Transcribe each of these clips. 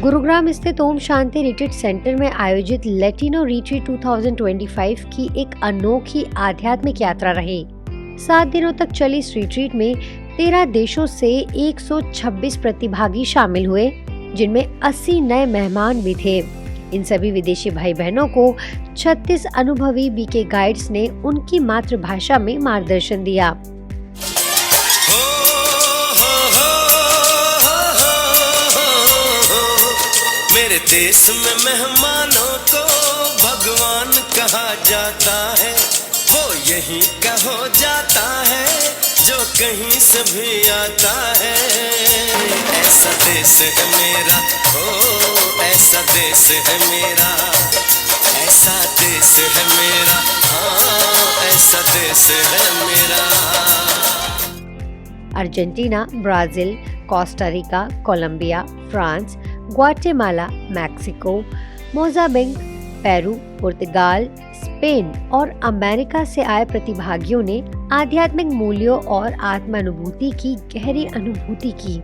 गुरुग्राम स्थित Om Shanti retreat centre में आयोजित लैटिनो रिट्रीट 2025 की एक अनोखी आध्यात्मिक यात्रा रही। 7 दिनों तक चली इस रिट्रीट में 13 देशों से 126 प्रतिभागी शामिल हुए, जिनमें 80 नए मेहमान भी थे। इन सभी विदेशी भाई बहनों को 36 अनुभवी बीके गाइड्स ने उनकी मातृभाषा में मार्गदर्शन दिया। मेरे देश में मेहमानों को भगवान कहा जाता है, वो यहीं का हो जाता है जो कहीं से भी आता है। ऐसा देश है मेरा, ओ ऐसा देश है मेरा, ऐसा देश है मेरा, हाँ ऐसा देश है मेरा। Argentina, Brazil, Costa Rica, Colombia, France, Guatemala, Mexico, Mozambique, Peru, पुर्तगाल, स्पेन और अमेरिका से आए प्रतिभागियों ने आध्यात्मिक मूल्यों और आत्मानुभूति की गहरी अनुभूति की।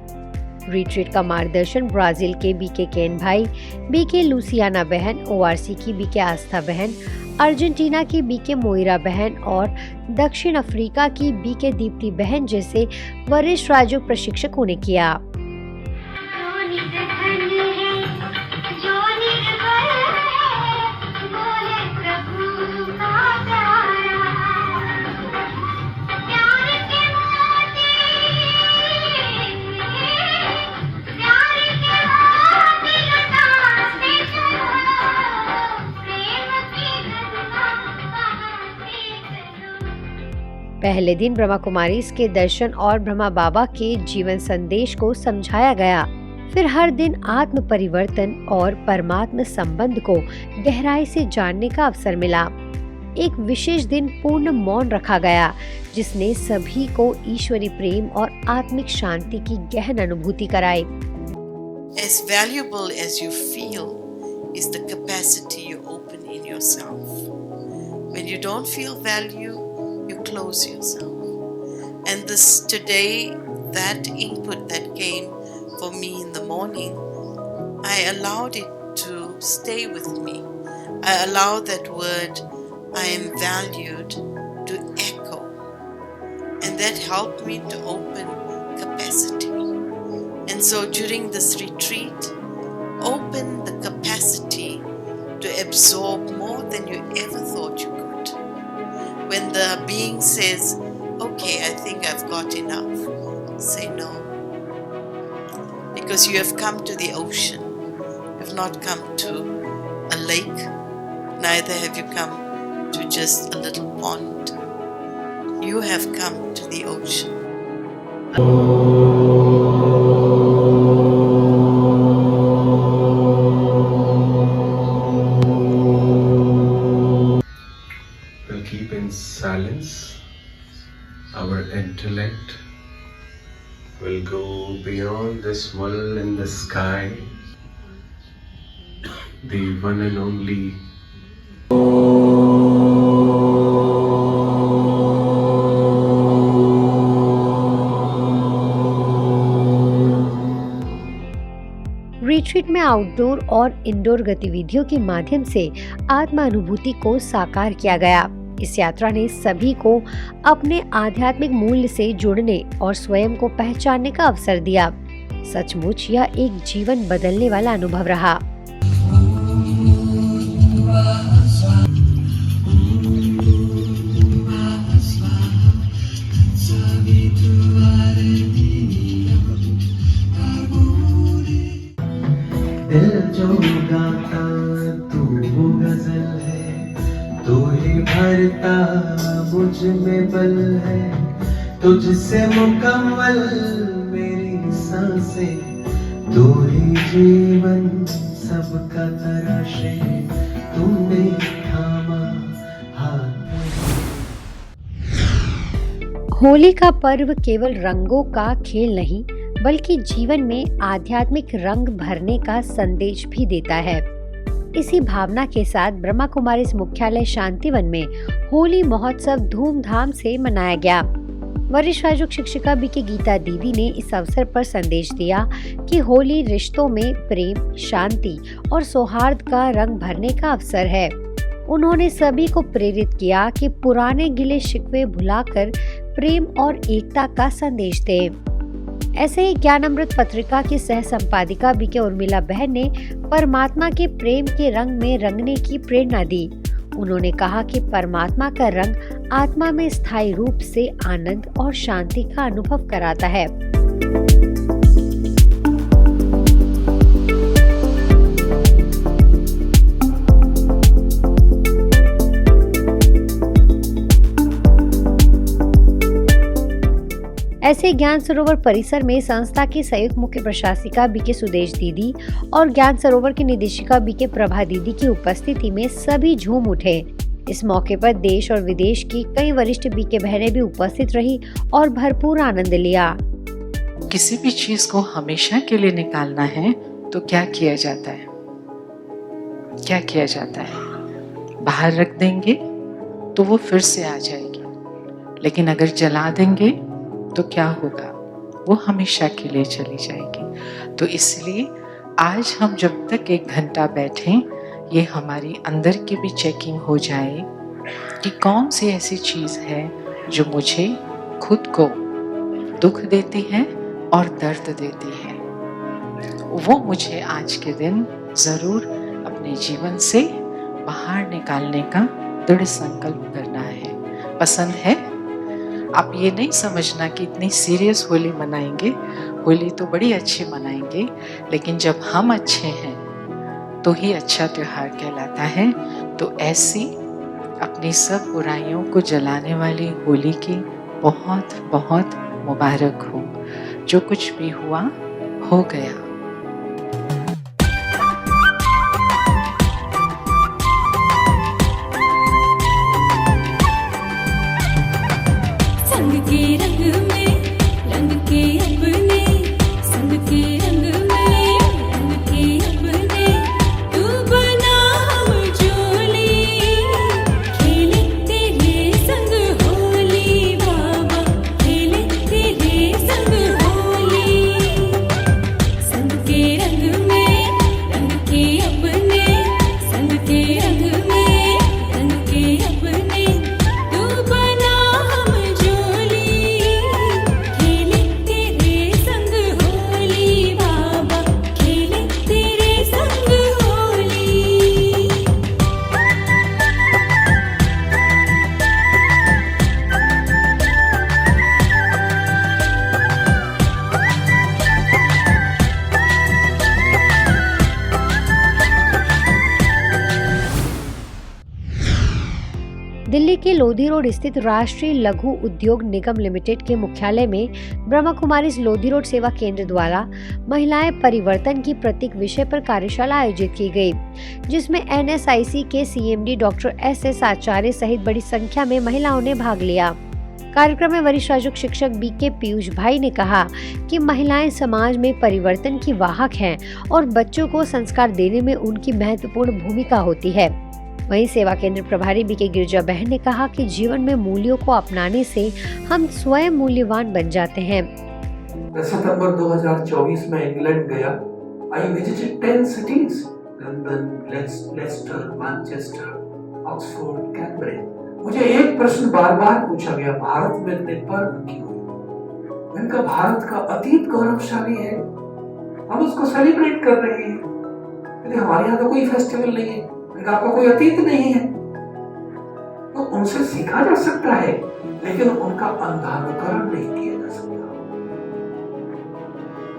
रिट्रीट का मार्गदर्शन ब्राजील के बीके केन भाई, बीके लुसियाना बहन, ओआरसी की बीके आस्था बहन, अर्जेंटीना की बीके मोइरा बहन और दक्षिण अफ्रीका की बीके दीप्ति बहन जैसे वरिष्ठ राजयोग प्रशिक्षकों ने किया। पहले दिन ब्रह्मा कुमारी के दर्शन और ब्रह्मा बाबा के जीवन संदेश को समझाया गया। फिर हर दिन आत्म परिवर्तन और परमात्मा संबंध को गहराई से जानने का अवसर मिला। एक विशेष दिन पूर्ण मौन रखा गया, जिसने सभी को ईश्वरी प्रेम और आत्मिक शांति की गहन अनुभूति कराई। As valuable as you feel is the capacity you open in yourself. When you don't feel value, you close yourself. And this today, that input that came for me in the morning, I allowed it to stay with me. I allowed that word, I am valued, to echo. And that helped me to open capacity. And so during this retreat, open the capacity to absorb more than you ever thought you could. When the being says, okay, I think I've got enough, say no. Because you have come to the ocean. You have not come to a lake. Neither have you come to just a little pond. You have come to the ocean. Keep in silence. Our intellect will go beyond this world in the sky. The one and only retreat में outdoor और indoor गतिविधियों के माध्यम से आत्मा अनुभूति को साकार किया गया। इस यात्रा ने सभी को अपने आध्यात्मिक मूल्य से जुड़ने और स्वयं को पहचानने का अवसर दिया। सचमुच यह एक जीवन बदलने वाला अनुभव रहा। दिल जो गाता तू वो गजल है, तू ही भरता मुझ में बल है, तुझसे मुकम्मल मेरी सांसें, तू ही जीवन सबका तराशे, तुमने थामा हाथ। होली का पर्व केवल रंगों का खेल नहीं, बल्कि जीवन में आध्यात्मिक रंग भरने का संदेश भी देता है। इसी भावना के साथ ब्रह्मा कुमारीज मुख्यालय शांतिवन में होली महोत्सव धूमधाम से मनाया गया। वरिष्ठ राजयोग शिक्षिका बीके गीता दीदी ने इस अवसर पर संदेश दिया कि होली रिश्तों में प्रेम, शांति और सौहार्द का रंग भरने का अवसर है। उन्होंने सभी को प्रेरित किया कि पुराने गिले शिकवे भुलाकर प्रेम और एकता का संदेश दें। ऐसे ही ज्ञान अमृत पत्रिका की सह संपादिका बीके उर्मिला बहन ने परमात्मा के प्रेम के रंग में रंगने की प्रेरणा दी। उन्होंने कहा कि परमात्मा का रंग आत्मा में स्थायी रूप से आनंद और शांति का अनुभव कराता है। ऐसे ज्ञान सरोवर परिसर में संस्था की संयुक्त मुख्य प्रशासिका बीके सुदेश दीदी और ज्ञान सरोवर की निदेशिका बीके प्रभा दीदी की उपस्थिति में सभी झूम उठे। इस मौके पर देश और विदेश की कई वरिष्ठ बीके बहनें भी उपस्थित रही और भरपूर आनंद लिया। किसी भी चीज को हमेशा के लिए निकालना है तो क्या किया जाता है? क्या किया जाता है? बाहर रख देंगे तो वो फिर से आ जाएगी, लेकिन अगर जला देंगे तो क्या होगा? वो हमेशा के लिए चली जाएगी। तो इसलिए आज हम जब तक 1 घंटा बैठें, ये हमारी अंदर की भी चेकिंग हो जाए कि कौन सी ऐसी चीज़ है जो मुझे खुद को दुख देती है और दर्द देती है। वो मुझे आज के दिन ज़रूर अपने जीवन से बाहर निकालने का दृढ़ संकल्प करना है। पसंद है? आप ये नहीं समझना कि इतनी सीरियस होली मनाएंगे। होली तो बड़ी अच्छी मनाएंगे, लेकिन जब हम अच्छे हैं तो ही अच्छा त्योहार कहलाता है। तो ऐसी अपनी सब बुराइयों को जलाने वाली होली की बहुत बहुत मुबारक हो। जो कुछ भी हुआ हो गया। संग के रंग में रंग के अपने, संग के रंग में रंग के अपने, तू बना हम जोली, खेले तेरे संग होली बाबा, खेले तेरे संग होली। संग के रंग में रंग के अपने, संग के रंग में रंग के अपने, तू बना हम जोली, खेले तेरे संग होली बाबा, खेले तेरे संग होली। दिल्ली के लोधी रोड स्थित राष्ट्रीय लघु उद्योग निगम लिमिटेड के मुख्यालय में ब्रह्मा कुमारीज लोधी रोड सेवा केंद्र द्वारा महिलाएं परिवर्तन की प्रतीक विषय पर कार्यशाला आयोजित की गई, जिसमें NSIC के CMD डॉक्टर SS आचार्य सहित बड़ी संख्या में महिलाओं ने भाग लिया। कार्यक्रम में वरिष्ठ राजयोग शिक्षक BK पीयूष भाई ने कहा कि महिलाएं समाज में परिवर्तन की वाहक हैं और बच्चों को संस्कार देने में उनकी महत्वपूर्ण भूमिका होती है। वहीं सेवा केंद्र प्रभारी BK गिरिजा बहन ने कहा कि जीवन में मूल्यों को अपनाने से हम स्वयं मूल्यवान बन जाते हैं। सितंबर 2024 में इंग्लैंड गया। I visited 10 cities: London, Leicester, Manchester, Oxford, Cambridge. मुझे एक प्रश्न बार बार पूछा गया, भारत में इतने पर्व क्यों? इनका भारत का अतीत गौरवशाली है, हम उसको सेलिब्रेट कर रहे हैं, लेकिन हमारे यहाँ तो कोई फेस्टिवल नहीं है, आपका कोई अतीत नहीं है। तो उनसे सीखा जा सकता है, लेकिन उनका अंधानुकरण नहीं किया जा सकता।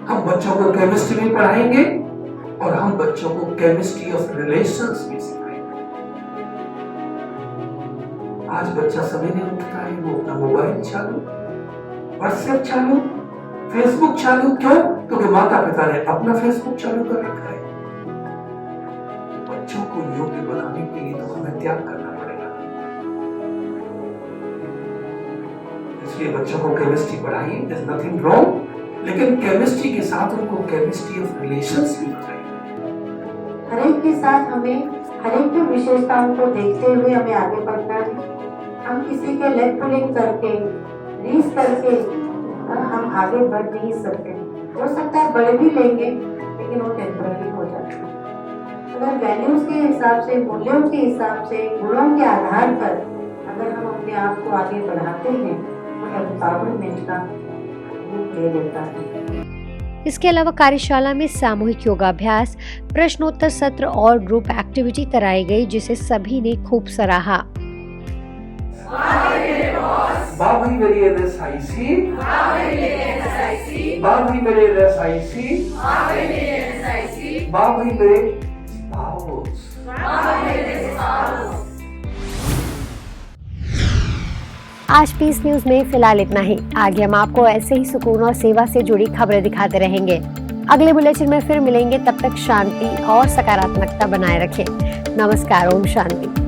हम बच्चों को केमिस्ट्री भी पढ़ाएंगे और हम बच्चों को केमिस्ट्री ऑफ रिलेशंस भी सिखाएंगे। आज बच्चा समय नहीं उठता है, वो अपना मोबाइल चालू, व्हाट्सएप चालू, फेसबुक चालू। क्यों? क्योंकि माता पिता ने अपना फेसबुक चालू कर रखा है। बच्चों को योग्य बनाने के लिए तो हमें त्याग करना पड़ेगा। इसलिए बच्चों को केमिस्ट्री पढ़ाइए, there's nothing wrong, लेकिन केमिस्ट्री के साथ उनको केमिस्ट्री ऑफ रिलेशंस भी बताइए। हर एक के साथ हमें हर एक की विशेषताओं को देखते हुए हमें आगे बढ़ना है। हम किसी के लेग पुलिंग करके रीस करके हम आगे बढ़ नहीं सकते। हो सकता है बढ़ भी लेंगे लेकिन वो टेम्पररी हो जाता है। अगर वैल्यूज के हिसाब से, मूल्यों के हिसाब से, गुणों के आधार पर अगर हम अपने आप को आगे बढ़ाते हैं तो एम्पावरमेंट का रूप ले लेता है। इसके अलावा कार्यशाला में सामूहिक योगाभ्यास, प्रश्नोत्तर सत्र और ग्रुप एक्टिविटी कराई गई, जिसे सभी ने खूब सराहा। वाह भाई मेरी NSIC, वाह भाई मेरे NSIC, वाह भाई मेरे spouse। आज पीस न्यूज में फिलहाल इतना ही। आगे हम आपको ऐसे ही सुकून और सेवा से जुड़ी खबरें दिखाते रहेंगे। अगले बुलेटिन में फिर मिलेंगे, तब तक शांति और सकारात्मकता बनाए रखें। नमस्कार, ओम शांति।